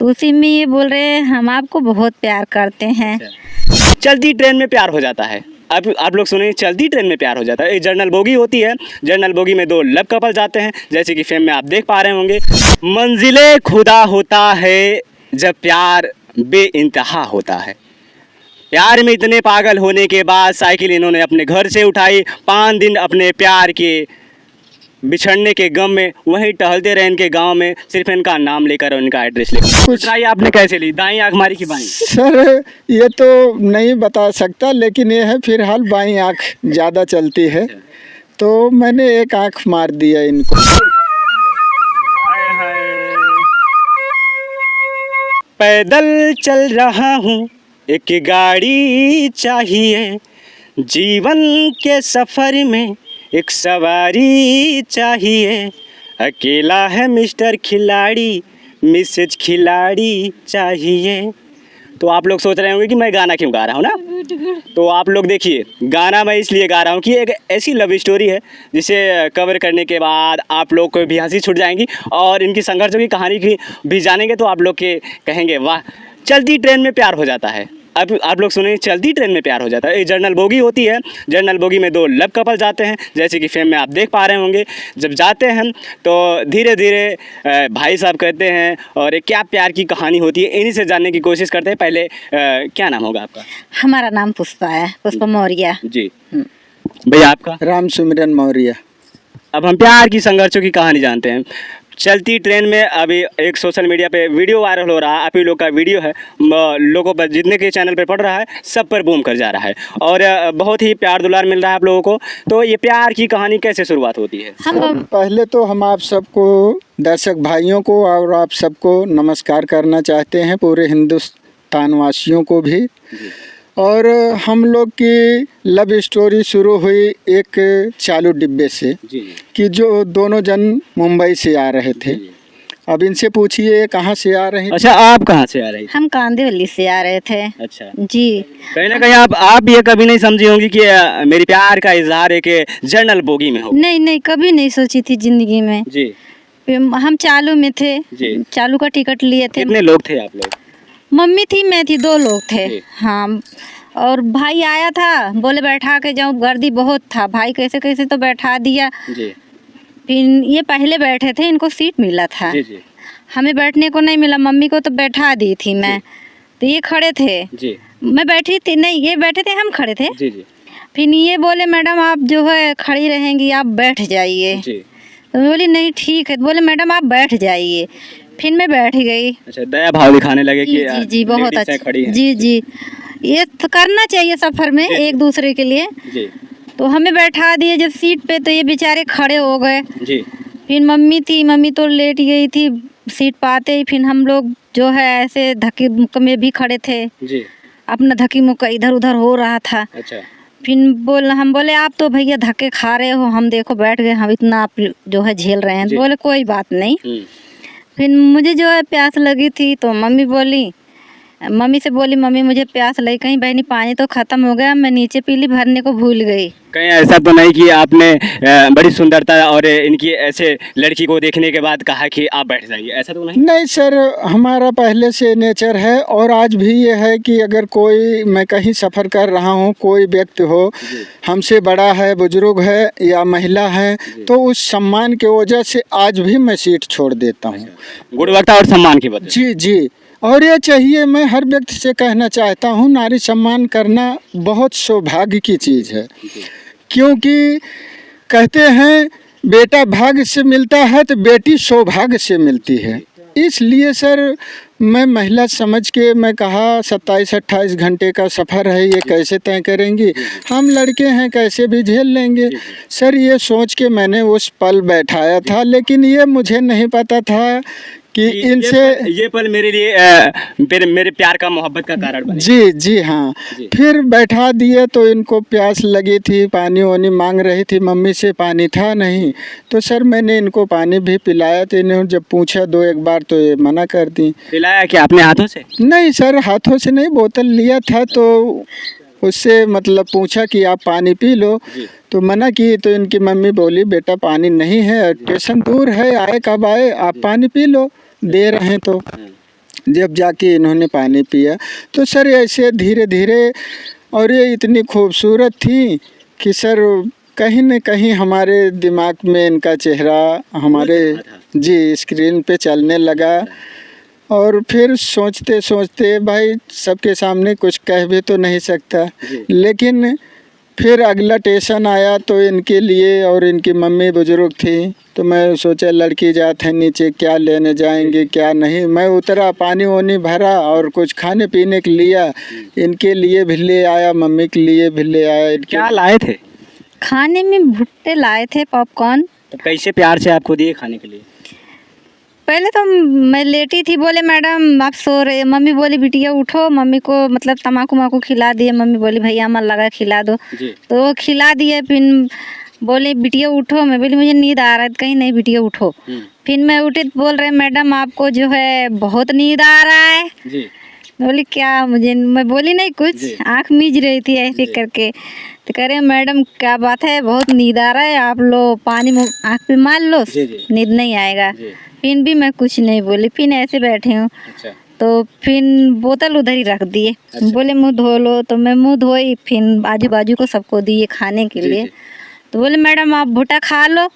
तो उसी में ये बोल रहे हैं हम आपको बहुत प्यार करते हैं। चलती ट्रेन में प्यार हो जाता है। आप लोग सुने, चलती ट्रेन में प्यार हो जाता है। एक जनरल बोगी होती है, जनरल बोगी में दो लव कपल जाते हैं, जैसे कि फिल्म में आप देख पा रहे होंगे। मंजिले खुदा होता है जब प्यार बेइंतहा होता है। प्यार में इतने पागल होने के बाद साइकिल इन्होंने अपने घर से उठाई। 5 दिन अपने प्यार के बिछड़ने के गम में वहीं टहलते रहे इनके गांव में, सिर्फ इनका नाम लेकर और इनका एड्रेस लेकर। कुछ आपने कैसे ली, दाई आँख मारी कि बाई? सर ये तो नहीं बता सकता, लेकिन ये है फिलहाल बाई आँख ज़्यादा चलती है, तो मैंने एक आँख मार दिया इनको। पैदल चल रहा हूँ, एक गाड़ी चाहिए, जीवन के सफ़र में एक सवारी चाहिए। अकेला है मिस्टर खिलाड़ी, मिसेज खिलाड़ी चाहिए। तो आप लोग सोच रहे होंगे कि मैं गाना क्यों गा रहा हूँ ना, तो आप लोग देखिए, गाना मैं इसलिए गा रहा हूँ कि एक ऐसी लव स्टोरी है जिसे कवर करने के बाद आप लोग को भी हंसी छूट जाएंगी और इनकी संघर्षों की कहानी की भी जानेंगे, तो आप लोग के कहेंगे वाह, चलती ट्रेन में प्यार हो जाता है। अब आप लोग सुने, चलती ट्रेन में प्यार हो जाता है। एक जनरल बोगी होती है, जनरल बोगी में दो लव कपल जाते हैं, जैसे कि फिल्म में आप देख पा रहे होंगे। जब जाते हैं तो धीरे धीरे भाई साहब कहते हैं और एक क्या प्यार की कहानी होती है, इन्हीं से जानने की कोशिश करते हैं। पहले क्या नाम होगा आपका? हमारा नाम पुष्पा है, पुष्पा मौर्य जी। भैया आपका? राम सुमिरन मौर्य। अब हम प्यार की संघर्षों की कहानी जानते हैं। चलती ट्रेन में अभी एक सोशल मीडिया पे वीडियो वायरल हो रहा है, आप ही लोग का वीडियो है, लोगों पर जितने के चैनल पे पड़ रहा है सब पर बूम कर जा रहा है और बहुत ही प्यार दुलार मिल रहा है आप लोगों को। तो ये प्यार की कहानी कैसे शुरुआत होती है? पहले तो हम आप सबको, दर्शक भाइयों को और आप सबको नमस्कार करना चाहते हैं, पूरे हिंदुस्तान वासियों को भी। और हम लोग की लव स्टोरी शुरू हुई एक चालू डिब्बे से, कि जो दोनों जन मुंबई से आ रहे थे। अब इनसे पूछिए कहाँ से आ रहे हैं। अच्छा, आप कहाँ से आ रही? हम कांदिवली से आ रहे थे। अच्छा जी। कहीं ना कहीं आप ये कभी नहीं समझी होंगी कि मेरी प्यार का इजहार है कि जनरल बोगी में हो? नहीं, कभी नहीं सोची थी जिंदगी में जी। हम चालू में थे जी। चालू का टिकट लिए थे। कितने लोग थे आप लोग? मम्मी थी, मैं थी, 2 लोग थे। हाँ, और भाई आया था, बोले बैठा के जाऊँ, गर्दी बहुत था, भाई कैसे कैसे तो बैठा दिया। जी। फिर ये पहले बैठे थे, इनको सीट मिला था। जी। हमें बैठने को नहीं मिला, मम्मी को तो बैठा दी थी मैं। तो ये खड़े थे। जी। मैं बैठी थी, नहीं ये बैठे थे, हम खड़े थे। जी। फिर ये बोले मैडम आप जो है खड़ी रहेंगी, आप बैठ जाइए। तो मैं बोली नहीं ठीक है, तो बोले मैडम आप बैठ जाइए। फिर मैं बैठ गई। अच्छा, दया भाव दिखाने लगे कि जी बहुत अच्छा। खड़ी हैं। जी, ये तो करना चाहिए सफर में एक दूसरे के लिए। जी। तो हमें बैठा दिए जब सीट पे, तो ये बेचारे खड़े हो गए। जी। फिर मम्मी थी, मम्मी तो लेट गई थी सीट पाते ही। फिर हम लोग जो है ऐसे धक्के मुक्के में भी खड़े थे। जी। अपना धक्की मुक्का इधर उधर हो रहा था। अच्छा। फिर हम बोले आप तो भैया धक्के खा रहे हो, हम देखो बैठ गए, हम इतना आप जो है झेल रहे हैं। बोले कोई बात नहीं। फिर मुझे जो है प्यास लगी थी, तो मम्मी से बोली मम्मी मुझे प्यास लगी, कहीं बहनी पानी तो ख़त्म हो गया, मैं नीचे पीली भरने को भूल गई। कहीं ऐसा तो नहीं कि आपने बड़ी सुंदरता और इनकी ऐसे लड़की को देखने के बाद कहा कि आप बैठ जाइए, ऐसा तो नहीं? नहीं सर, हमारा पहले से नेचर है और आज भी ये है कि अगर कोई, मैं कहीं सफ़र कर रहा हूँ, कोई व्यक्ति हो, हमसे बड़ा है, बुजुर्ग है या महिला है, तो उस सम्मान के वजह से आज भी मैं सीट छोड़ देता हूँ। गुणवत्ता और सम्मान की वजह। जी। और ये चाहिए, मैं हर व्यक्ति से कहना चाहता हूँ, नारी सम्मान करना बहुत सौभाग्य की चीज़ है। क्योंकि कहते हैं बेटा भाग्य से मिलता है तो बेटी सौभाग्य से मिलती है। इसलिए सर मैं महिला समझ के मैं कहा 27-28 घंटे का सफ़र है, ये कैसे तय करेंगी, हम लड़के हैं कैसे भी झेल लेंगे। सर ये सोच के मैंने उस पल बैठाया था, लेकिन ये मुझे नहीं पता था कि इनसे ये पल मेरे लिए मेरे प्यार का, मोहब्बत का कारण बने। जी हाँ। फिर बैठा दिए तो इनको प्यास लगी थी, पानी वानी मांग रही थी, मम्मी से पानी था नहीं, तो सर मैंने इनको पानी भी पिलाया। तो इन्होंने जब पूछा 2-1 बार तो ये मना कर दी। पिलाया क्या अपने हाथों से? नहीं सर, हाथों से नहीं, बोतल लिया था तो उससे मतलब पूछा कि आप पानी पी लो, तो मना की। तो इनकी मम्मी बोली बेटा पानी नहीं है, स्टेशन दूर है, आए कब आए, आप पानी पी लो, दे रहे हैं तो। जब जाके इन्होंने पानी पिया तो सर ऐसे धीरे धीरे, और ये इतनी खूबसूरत थी कि सर कहीं न कहीं हमारे दिमाग में इनका चेहरा हमारे जी स्क्रीन पे चलने लगा। और फिर सोचते सोचते भाई सबके सामने कुछ कह भी तो नहीं सकता, लेकिन फिर अगला स्टेशन आया तो इनके लिए, और इनकी मम्मी बुजुर्ग थी तो मैं सोचा लड़की जात है नीचे क्या लेने जाएंगे क्या नहीं। मैं उतरा, पानी वानी भरा और कुछ खाने पीने के लिया, इनके लिए भी ले आया, मम्मी के लिए भी ले आया। क्या लाए थे? खाने में भुट्टे लाए थे, पॉपकॉर्न। तो कैसे प्यार से आपको दिए खाने के लिए? पहले तो मैं लेटी थी, बोले मैडम आप सो रहे, मम्मी बोली बिटिया उठो, मम्मी को मतलब तम्बाकू माकू खिला दिए, मम्मी बोली भैया मन लगा खिला दो, तो वो खिला दिए। फिर बोले बिटिया उठो, मैं बोली मुझे नींद आ रहा है, कहीं नहीं बिटिया उठो। फिर मैं उठी तो बोल रहे मैडम आपको जो है बहुत नींद आ रहा है। बोली क्या, मुझे, मैं बोली नहीं कुछ, आँख मीच रही थी ऐसे करके। तो कह रहे मैडम क्या बात है, बहुत नींद आ रहा है, आप लो पानी आँख पे मार लो, नींद नहीं आएगा। फिर भी मैं कुछ नहीं बोली, फिर ऐसे बैठे हूँ। तो फिर बोतल उधर ही रख दिए। बोले मुंह धो लो, तो मैं मुंह धोई, फिर आजू बाजू को सबको दिए खाने के लिए। तो बोले मैडम आप भुट्टा खा लो,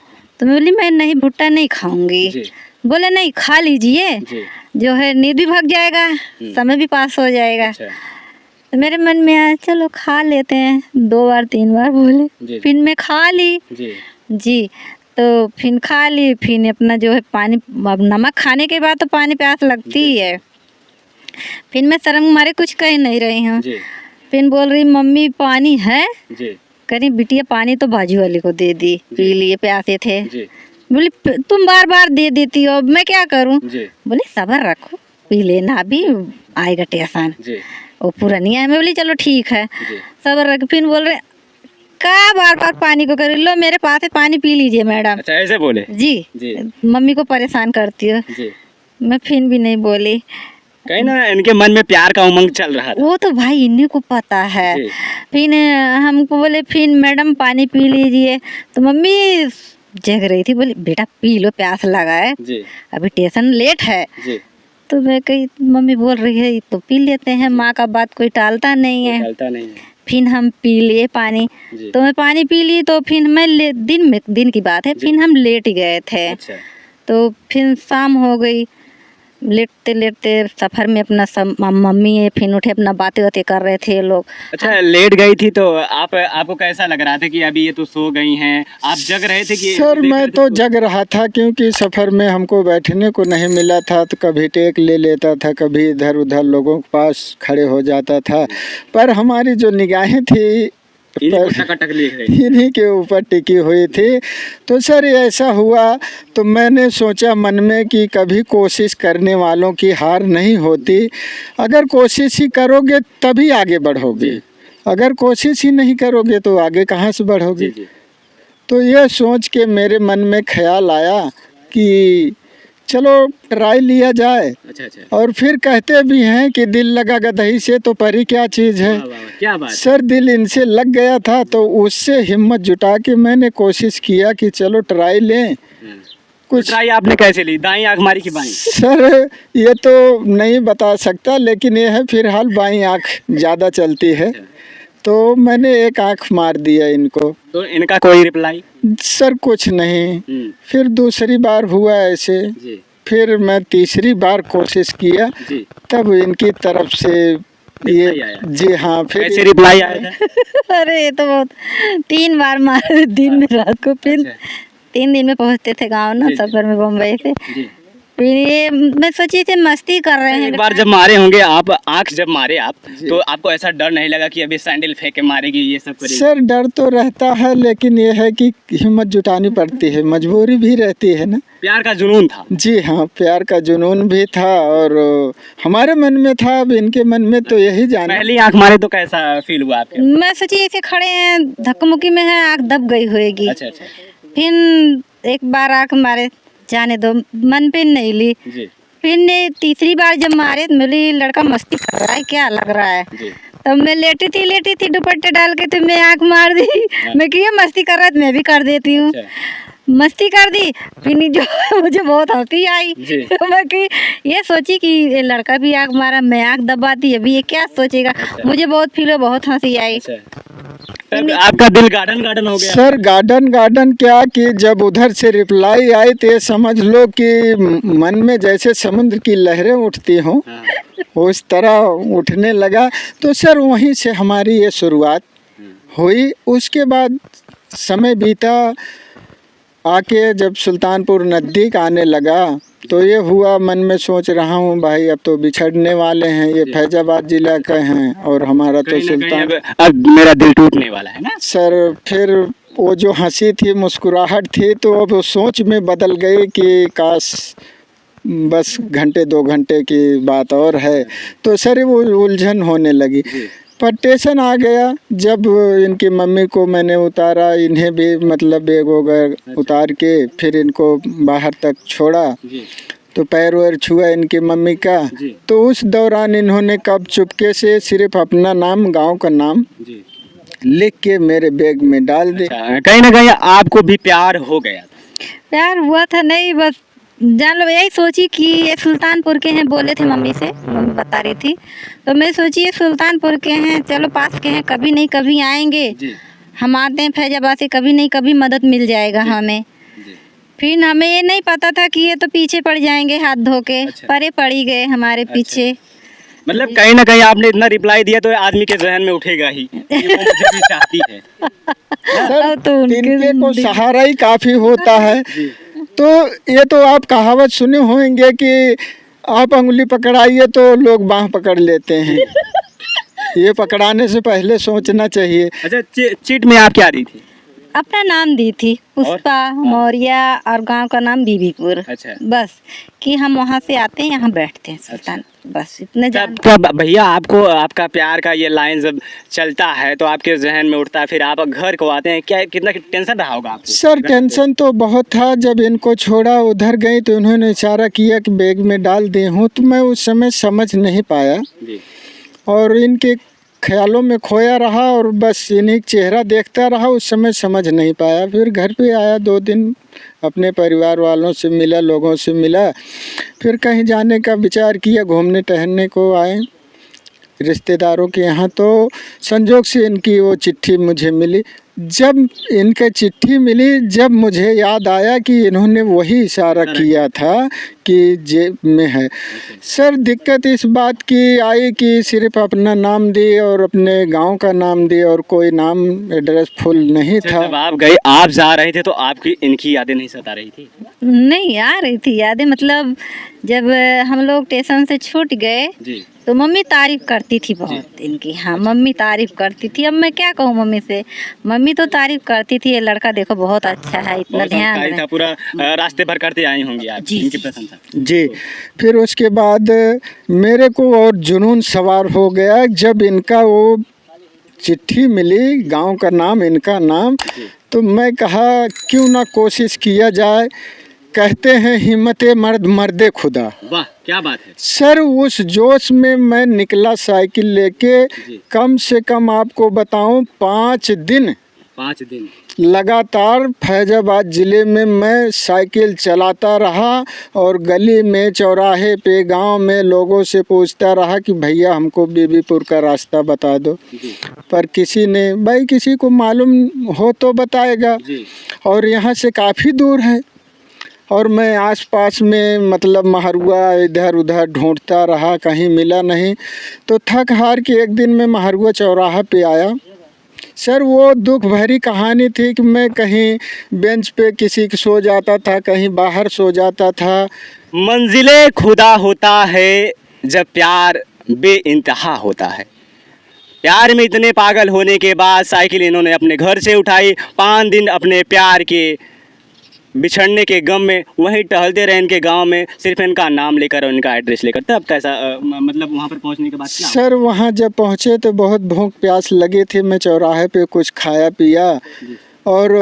तो मैं बोली मैं नहीं भुट्टा नहीं खाऊंगी। बोले नहीं खा लीजिए, जो है नींद भी भाग जाएगा, समय भी पास हो जाएगा। तो मेरे मन में आया चलो खा लेते हैं, 2 बार 3 बार बोले, फिर मैं खा ली जी। तो फिर खा ली, फिर अपना जो है पानी, अब नमक खाने के बाद तो पानी प्यास लगती ही है। फिर मैं शर्म मारे कुछ कह नहीं रही हूँ। फिर बोल रही मम्मी पानी है, करी बिटिया पानी तो बाजू वाले को दे दी, पी लिए, प्यासे थे। बोली तुम बार बार दे देती हो, मैं क्या करूँ। बोली सब्र रखो, पी लेना, अभी आएगा टेंशन, वो पूरा नहीं आया। मैं बोली चलो ठीक है, सब्र रख। फिर बोल रहे का बार बार पानी को कर लो, मेरे पास है पानी पी लीजिए मैडम। अच्छा ऐसे बोले जी, मम्मी को परेशान करती हो। मैं फिर भी नहीं बोली, कहीं ना इनके मन में प्यार का उमंग चल रहा था। वो तो भाई इन्हीं को पता है। फिर हमको बोले फिर मैडम पानी पी लीजिए, तो मम्मी जग रही थी, बोली बेटा पी लो, प्यास लगा है, अभी स्टेशन लेट है। तो मैं कही मम्मी बोल रही है तो पी लेते हैं, माँ का बात कोई टालता नहीं है। फिर हम पी लिए पानी, तो मैं पानी पी ली। तो फिर मैं दिन की बात है, फिर हम लेट गए थे। तो फिर शाम हो गई, लेटते लेटते सफ़र में अपना सब मम्मी है, फिर उठे अपना बातें बातें कर रहे थे लोग। अच्छा लेट गई थी तो आपको कैसा लग रहा था कि अभी ये तो सो गई हैं, आप जग रहे थे कि? सर मैं तो जग रहा था, क्योंकि सफ़र में हमको बैठने को नहीं मिला था, तो कभी टेक ले लेता था, कभी इधर उधर लोगों के पास खड़े हो जाता था। पर हमारी जो निगाहें थी इन्हीं के ऊपर टिकी हुई थी। तो सर ऐसा हुआ, तो मैंने सोचा मन में कि कभी कोशिश करने वालों की हार नहीं होती, अगर कोशिश ही करोगे तभी आगे बढ़ोगे, अगर कोशिश ही नहीं करोगे तो आगे कहाँ से बढ़ोगे। तो यह सोच के मेरे मन में ख्याल आया कि चलो ट्राई लिया जाए। और फिर कहते भी हैं कि दिल लगा गदही से तो परी क्या चीज़ है। क्या बात। सर दिल इनसे लग गया था, तो उससे हिम्मत जुटा के मैंने कोशिश किया कि चलो ट्राई लें। कुछ ट्राई आपने कैसे ली, दाईं आँख मारी कि बाईं? सर ये तो नहीं बता सकता, लेकिन ये है फिलहाल बाईं आँख ज़्यादा चलती है, तो मैंने एक आँख मार दिया इनको। तो इनका कोई रिप्लाई? सर कुछ नहीं। फिर दूसरी बार हुआ ऐसे, फिर मैं तीसरी बार कोशिश किया, तब इनकी तरफ से ये जी हाँ। फिर कैसे रिप्लाई आया था? अरे ये तो बहुत 3 बार मारे दिन में रात को। फिर 3 दिन में पहुंचते थे गाँव ना, सफर में बम्बई से। फिर ये मैं सोची थे मस्ती कर रहे हैं। एक बार जब मारे होंगे आप, आँख जब मारे आप, तो आपको ऐसा डर नहीं लगा कि अभी सैंडल फेंक के मारेगी, ये सब करेगी? सर डर तो रहता है, लेकिन ये है कि हिम्मत जुटानी पड़ती है, मजबूरी भी रहती है ना। प्यार का जुनून था। जी हाँ, प्यार का जुनून भी था, और हमारे मन में था, अब इनके मन में तो यही जाना। पहली आँख मारे तो कैसा फील हुआ आपके? मैं सोची ऐसे खड़े हैं, धक्का-मुक्की में है, आँख दब गई होगी। अच्छा। फिर एक बार आँख मारे, जाने दो, मन पे नहीं ली। फिर ने तीसरी बार जब मारे, मेरी लड़का मस्ती कर रहा है, क्या लग रहा है। तब मैं लेटी थी दुपट्टे डाल के, तो मैं आँख मार दी। मैं कि ये मस्ती कर रहा है तो मैं भी कर देती हूँ। मस्ती कर दी। फिर जो मुझे बहुत हंसी आई। जी। मैं कि ये सोची कि ये लड़का भी आग मारा, मैं आग दबा दी, अभी ये क्या सोचेगा। मुझे बहुत फील हुआ, बहुत हंसी आई। तब आपका दिल गार्डन गार्डन हो गया। सर गार्डन गार्डन क्या कि जब उधर से रिप्लाई आई तो ये समझ लो कि मन में जैसे समुद्र की लहरें उठती हों उस तरह उठने लगा। तो सर वहीं से हमारी ये शुरुआत हुई। उसके बाद समय बीता, आके जब सुल्तानपुर नज़दीक आने लगा तो ये हुआ, मन में सोच रहा हूँ भाई अब तो बिछड़ने वाले हैं, ये फैजाबाद जिला के हैं और हमारा तो सुल्तान, अब मेरा दिल टूटने वाला है ना सर। फिर वो जो हंसी थी, मुस्कुराहट थी, तो अब वो सोच में बदल गई कि काश बस घंटे 2 घंटे की बात और है। तो सर वो उलझन होने लगी। पर टेंशन आ गया जब इनकी मम्मी को मैंने उतारा, इन्हें भी मतलब बैग वगैरह उतार के फिर इनको बाहर तक छोड़ा तो पैर वैर छुआ इनकी मम्मी का। तो उस दौरान इन्होंने कब चुपके से सिर्फ अपना नाम, गांव का नाम लिख के मेरे बैग में डाल दे। कहीं ना कहीं आपको भी प्यार हो गया था? प्यार हुआ था नहीं, बस जान लो यही सोची कि ये सुल्तानपुर के हैं, बोले थे मम्मी से, मम्मी बता रही थी। तो मैं सोची ये सुल्तानपुर के हैं, चलो पास के हैं, कभी नहीं कभी आएंगे। हम आते हैं फैजाबाद से, कभी नहीं कभी मदद मिल जाएगा हमें। फिर हमें ये नहीं पता था कि ये तो पीछे पड़ जाएंगे हाथ धो के। परे पड़ ही गए हमारे पीछे। मतलब कहीं ना कहीं आपने इतना रिप्लाई दिया तो आदमी के जहन में उठेगा ही कि वो मुझे भी चाहती है। सर तो इनके को सहारा ही काफ़ी होता है। तो ये तो आप कहावत सुने होंगे कि आप अंगुली पकड़ाइए तो लोग बाँह पकड़ लेते हैं। ये पकड़ाने से पहले सोचना चाहिए। अच्छा, चिट में आप क्या दी थी? अपना नाम दी थी, पुष्पा मौर्य, और गांव का नाम बीबीपुर। अच्छा। बस कि हम वहाँ से आते हैं, यहाँ बैठते हैं सुल्तान। बस इतने जान। तब भैया आपको आपका प्यार का ये लाइन जब चलता है तो आपके जहन में उठता है, फिर आप घर को आते हैं, क्या कितना टेंशन रहा होगा आपको? सर टेंशन तो बहुत था। जब इनको छोड़ा उधर गई तो उन्होंने इशारा किया कि बैग में डाल दे हूँ, तो मैं उस समय समझ नहीं पाया और इनके ख्यालों में खोया रहा और बस इन्हीं चेहरा देखता रहा। उस समय समझ नहीं पाया। फिर घर पे आया, 2 दिन अपने परिवार वालों से मिला, लोगों से मिला, फिर कहीं जाने का विचार किया, घूमने टहलने को आए रिश्तेदारों के यहाँ। तो संजोग से इनकी वो चिट्ठी मुझे मिली। जब इनका चिट्ठी मिली, जब मुझे याद आया कि इन्होंने वही इशारा किया था कि जेब में है। सर दिक्कत इस बात की आई कि सिर्फ अपना नाम दी और अपने गांव का नाम दी और कोई नाम एड्रेस फुल नहीं था। जब आप गए, आप जा रहे थे तो आपकी इनकी यादें नहीं सता रही थी? नहीं आ रही थी यादें। मतलब जब हम लोग स्टेशन से छूट गए तो मम्मी तारीफ करती थी बहुत इनकी। हाँ, मम्मी तारीफ करती थी। अब मैं क्या कहूँ मम्मी से, मम्मी तो तारीफ करती थी, ये लड़का देखो बहुत अच्छा है, इतना ध्यान था, पूरा रास्ते भर करते आई होंगी आप इनकी प्रशंसा। जी। फिर उसके बाद मेरे को और जुनून सवार हो गया जब इनका वो चिट्ठी मिली, गांव का नाम, इनका नाम। तो मैं कहा क्यों ना कोशिश किया जाए। कहते हैं हिम्मते मर्द मर्दे खुदा। वाह, क्या बात है सर। उस जोश में मैं निकला साइकिल लेके। कम से कम आपको बताऊं 5 दिन लगातार फैजाबाद ज़िले में मैं साइकिल चलाता रहा और गली में, चौराहे पे, गांव में लोगों से पूछता रहा कि भैया हमको बीबीपुर का रास्ता बता दो। पर किसी ने, भाई किसी को मालूम हो तो बताएगा, और यहाँ से काफ़ी दूर है। और मैं आसपास में मतलब महरुआ इधर उधर ढूंढता रहा, कहीं मिला नहीं। तो थक हार के एक दिन मैं महरुआ चौराहा पे आया। सर वो दुख भरी कहानी थी कि मैं कहीं बेंच पे किसी के सो जाता था, कहीं बाहर सो जाता था। मंजिले खुदा होता है जब प्यार बेइंतहा होता है। प्यार में इतने पागल होने के बाद साइकिल इन्होंने अपने घर से उठाई। 5 दिन अपने प्यार के बिछड़ने के गम में वहीं टहलते रहे इनके गांव में, सिर्फ इनका नाम लेकर और इनका एड्रेस लेकर। तब कैसा मतलब वहां पर पहुंचने के बाद क्या? सर वहां जब पहुंचे तो बहुत भूख प्यास लगी थी। मैं चौराहे पे कुछ खाया पिया और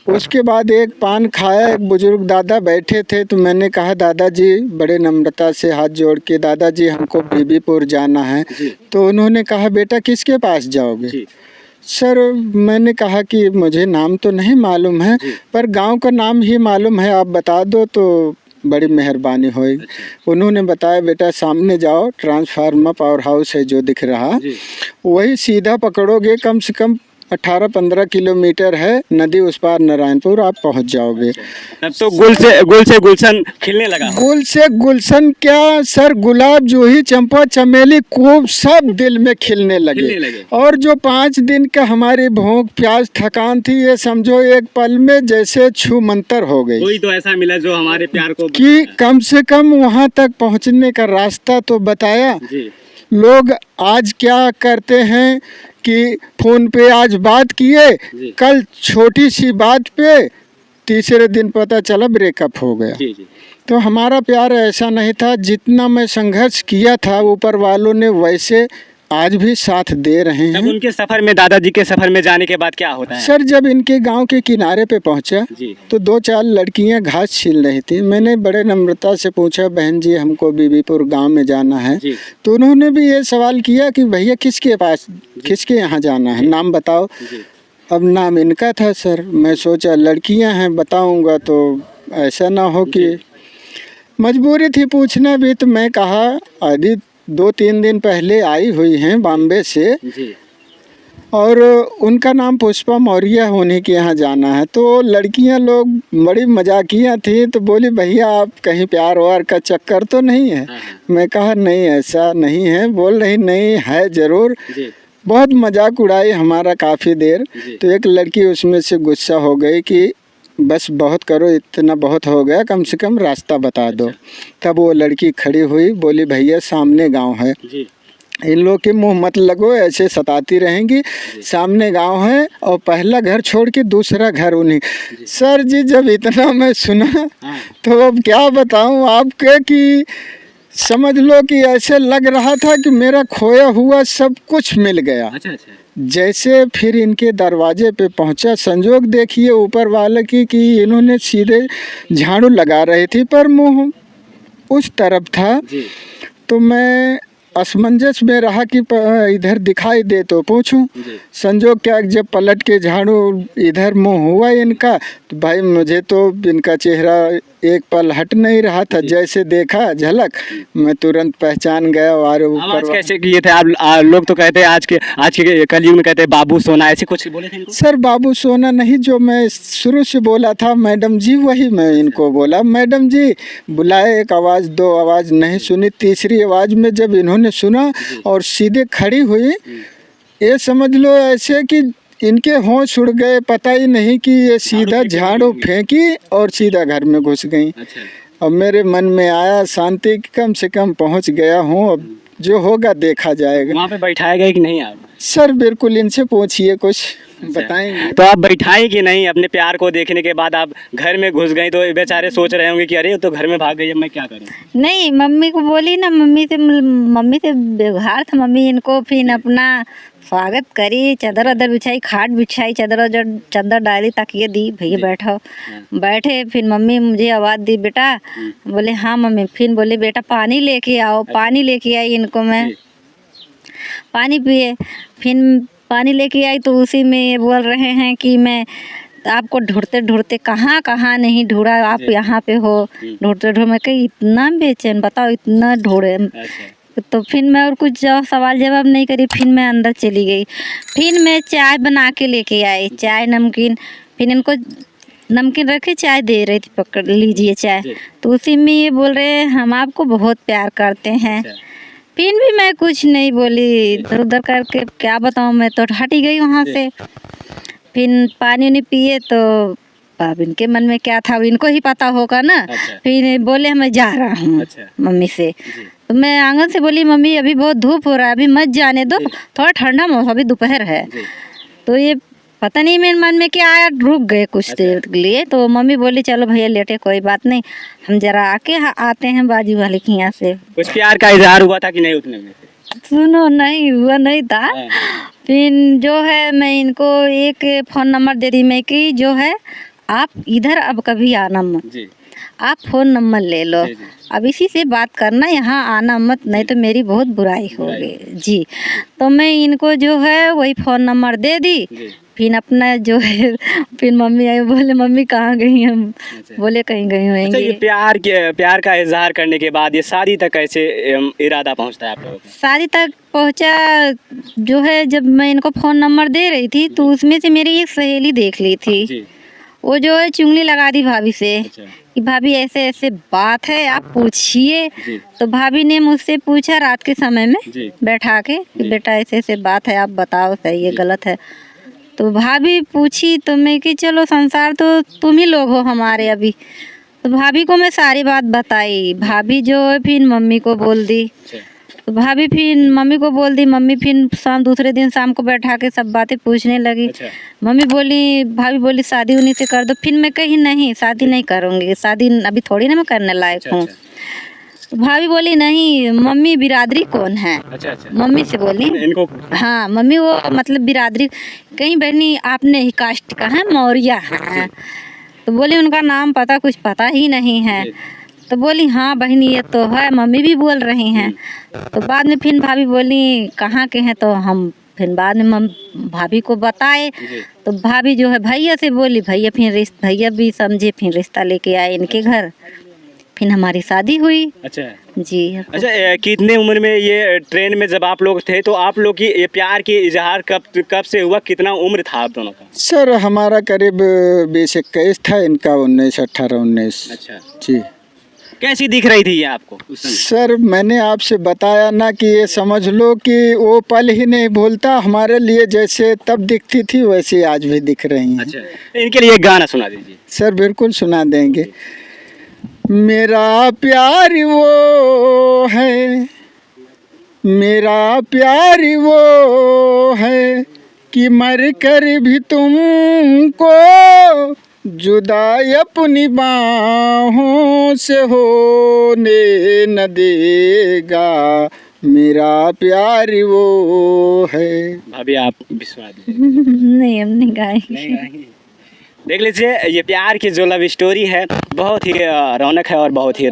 उसके बाद एक पान खाया। एक बुजुर्ग दादा बैठे थे तो मैंने कहा दादाजी, बड़े नम्रता से हाथ जोड़ के, दादाजी हमको बीबीपुर जाना है। तो उन्होंने कहा बेटा किसके पास जाओगे? सर मैंने कहा कि मुझे नाम तो नहीं मालूम है, पर गांव का नाम ही मालूम है, आप बता दो तो बड़ी मेहरबानी होगी। उन्होंने बताया बेटा सामने जाओ, ट्रांसफार्मर पावर हाउस है जो दिख रहा, वही सीधा पकड़ोगे, कम से कम 18-15 किलोमीटर है, नदी उस पार नारायणपुर, आप पहुंच जाओगे। तब तो गुल से गुलशन खिलने लगा। गुल से गुलशन क्या सर, गुलाब, जूही, चंपा, चमेली, खूब सब दिल में खिलने लगे। और जो 5 दिन का हमारी भूख प्यास थकान थी, ये समझो एक पल में जैसे छू मंतर हो गई। कोई तो ऐसा मिला जो हमारे प्यार को कि कम से कम वहाँ तक पहुँचने का रास्ता तो बताया। लोग आज क्या करते हैं कि फोन पे आज बात किए, कल छोटी सी बात पे तीसरे दिन पता चला ब्रेकअप हो गया। तो हमारा प्यार ऐसा नहीं था, जितना मैं संघर्ष किया था ऊपर वालों ने वैसे आज भी साथ दे रहे हैं। जब उनके सफर में, दादाजी के सफर में जाने के बाद क्या होता है? सर जब इनके गांव के किनारे पे पहुंचा तो 2-4 लड़कियां घास छील रही थी। मैंने बड़े नम्रता से पूछा, बहन जी हमको बीबीपुर गांव में जाना है। तो उन्होंने भी ये सवाल किया कि भैया किसके पास, किसके यहाँ जाना है, नाम बताओ। अब नाम इनका था सर, मैं सोचा लड़कियां हैं बताऊंगा तो ऐसा ना हो कि, मजबूरी थी पूछना भी। तो मैं कहा आदि 2-3 दिन पहले आई हुई हैं बॉम्बे से, और उनका नाम पुष्पा मौर्य, उन्हीं के यहाँ जाना है। तो लड़कियां लोग बड़ी मजाकिया थी, तो बोली भैया आप कहीं प्यार वार का चक्कर तो नहीं है? मैं कहा नहीं ऐसा नहीं है। बोल रही नहीं है ज़रूर। बहुत मजाक उड़ाई हमारा काफ़ी देर। तो एक लड़की उसमें से गुस्सा हो गई कि बस बहुत करो, इतना बहुत हो गया, कम से कम रास्ता बता दो। तब वो लड़की खड़ी हुई, बोली भैया सामने गांव है, इन लोग के मुंह मत लगो, ऐसे सताती रहेंगी, सामने गांव है और पहला घर छोड़ के दूसरा घर उन्हीं। सर जी जब इतना मैं सुना तो अब क्या बताऊं आपके कि समझ लो कि ऐसे लग रहा था कि मेरा खोया हुआ सब कुछ मिल गया। जैसे फिर इनके दरवाजे पे पहुंचा, संजोग देखिए ऊपर वाले की कि इन्होंने सीधे झाड़ू लगा रही थी पर मुंह उस तरफ था। तो मैं असमंजस में रहा कि इधर दिखाई दे तो पूछूं। संजोग क्या जब पलट के झाड़ू इधर मुंह हुआ इनका, तो भाई मुझे तो इनका चेहरा एक पल हट नहीं रहा था। जैसे देखा झलक, मैं तुरंत पहचान गया। और ऊपर कैसे किए थे आप? लोग तो कहते हैं आज के कलयुग में कहते हैं बाबू सोना, ऐसे कुछ बोले थे इनको? सर बाबू सोना नहीं, जो मैं शुरू से बोला था मैडम जी, वही मैं इनको बोला मैडम जी। बुलाए, एक आवाज़ 2 आवाज़ नहीं सुनी, तीसरी आवाज़ में जब इन्होंने सुना और सीधे खड़ी हुई, ये समझ लो ऐसे कि इनके होश उड़ गए, पता ही नहीं कि ये सीधा झाड़ू फेंकी और सीधा घर में घुस गई। अब मेरे मन में आया शांति, कम से कम पहुंच गया हूं, अब जो होगा देखा जाएगा। वहाँ पे बैठाया गया कि नहीं आप? सर बिल्कुल, इनसे पूछिए कुछ बताएंगे। तो आप बैठाए कि नहीं? अपने प्यार को देखने के बाद आप घर में घुस गई तो बेचारे सोच रहे होंगे कि अरे तो घर में भाग गई, अब मैं क्या करूँ? नहीं, मम्मी को बोली ना, मम्मी से व्यवहार था। मम्मी इनको फिर अपना स्वागत करी, चादर वादर बिछाई, खाट बिछाई, चादर डाली, तकिए दी, भैया बैठो। बैठे, फिर मम्मी मुझे आवाज़ दी, बेटा। बोले हाँ मम्मी। फिर बोले बेटा पानी लेके आओ। पानी लेके आई इनको, मैं पानी पिए। फिर पानी लेके आई तो उसी में ये बोल रहे हैं कि मैं आपको ढूंढते ढूंढते कहाँ नहीं ढूंढा, आप यहाँ पे हो। ढूंढते ढूंढ, मैं कही इतना बेचैन, बताओ इतना ढूंढे। तो फिर मैं और कुछ सवाल जवाब नहीं करी, फिर मैं अंदर चली गई। फिर मैं चाय बना के लेके आई, चाय नमकीन। फिर इनको नमकीन रखे, चाय दे रही थी, पकड़ लीजिए चाय। तो उसी में ये बोल रहे हैं हम आपको बहुत प्यार करते हैं। फिर भी मैं कुछ नहीं बोली, इधर उधर करके क्या बताऊँ, मैं तो हटी गई वहाँ से। फिर पानी उनी पिए तो अब इनके मन में क्या था इनको ही पता होगा ना। फिर बोले मैं जा रहा हूँ मम्मी से। तो मैं आंगन से बोली मम्मी अभी बहुत धूप हो रहा है, अभी मत जाने दो, थोड़ा ठंडा मौसम, अभी दोपहर है। तो ये पता नहीं मेरे मन में क्या आया, रुक गए कुछ देर के लिए। तो मम्मी बोली चलो भैया लेटे, कोई बात नहीं, हम जरा आके आते हैं बाजू वाले के यहाँ से। कुछ प्यार का इजहार हुआ था कि नहीं उतने में? सुनो, नहीं हुआ नहीं था। फिर जो है मैं इनको एक फ़ोन नंबर दे दी मैं कि जो है आप इधर अब कभी आना मत। आप फ़ोन नंबर ले लो, जी, जी। अब इसी से बात करना, यहाँ आना मत, नहीं तो मेरी बहुत बुराई होगी जी। तो मैं इनको जो है वही फ़ोन नंबर दे दी। जी। फिर अपना जो है फिर मम्मी आई, बोले मम्मी कहाँ गई हम, अच्छा। बोले कहीं गई अच्छा, ये होंगी। प्यार का इजहार करने के बाद ये शादी तक कैसे इरादा पहुंचता है आप लोगों का? शादी तक पहुंचा जो है, जब मैं इनको फ़ोन नंबर दे रही थी तो उसमें से मेरी एक सहेली देख ली थी। जी। वो जो है चुगली लगा दी भाभी से अच्छा। कि भाभी ऐसे ऐसे बात है, आप पूछिए। जी। तो भाभी ने मुझसे पूछा रात के समय में जी। बैठा के कि जी। बेटा ऐसे ऐसे बात है, आप बताओ सही है जी। गलत है। तो भाभी पूछी तो मैं कि चलो संसार तो तुम ही लोग हो हमारे अभी। तो भाभी को मैं सारी बात बताई। भाभी जो है फिर मम्मी को बोल दी। अच्छा। तो भाभी फिर मम्मी को बोल दी। मम्मी फिर दूसरे दिन शाम को बैठा के सब बातें पूछने लगी। अच्छा। मम्मी बोली, भाभी बोली शादी उन्हीं से कर दो। फिर मैं कही नहीं, शादी नहीं करूँगी, शादी अभी थोड़ी ना मैं करने लायक अच्छा। हूँ। अच्छा। तो भाभी बोली नहीं, मम्मी बिरादरी कौन है। अच्छा। अच्छा। मम्मी से बोली, इनको हाँ मम्मी वो मतलब बिरादरी कहीं बहनी आपने ही कास्ट का है, मौर्य है। तो बोली उनका नाम पता कुछ पता ही नहीं है। जी। तो बोली हाँ बहनी ये तो है, मम्मी भी बोल रही हैं। तो बाद में फिर भाभी बोली कहाँ के हैं, तो हम फिर बाद में भाभी को बताए। जी। तो भाभी जो है भैया से बोली, भैया फिर भैया भी समझे, फिर रिश्ता लेके आए इनके घर, फिर हमारी शादी हुई अच्छा। जी। अच्छा, कितने उम्र में ये ट्रेन में जब आप लोग थे तो आप लोग की ये प्यार की इजहार कब से हुआ, कितना उम्र था आप दोनों का? सर हमारा करीब 20-21 था, इनका 19-18-19। अच्छा। जी कैसी दिख रही थी ये आपको उस समय? सर मैंने आपसे बताया ना कि ये समझ लो कि वो पल ही नहीं भूलता हमारे लिए, जैसे तब दिखती थी वैसे आज भी दिख रही हैं। अच्छा, इनके लिए एक गाना सुना दीजिए। सर बिल्कुल सुना देंगे। मेरा प्यार वो है, मेरा प्यार वो है कि मर कर भी तुमको जुदा अपनी बाहों से होने न देगा, मेरा प्यार वो है। भाभी आप भी सुना दीजिए। नहीं हम नहीं गाएंगे। नहीं गाएंगे। देख लीजिए, ये प्यार की जो लव स्टोरी है बहुत ही रौनक है और बहुत ही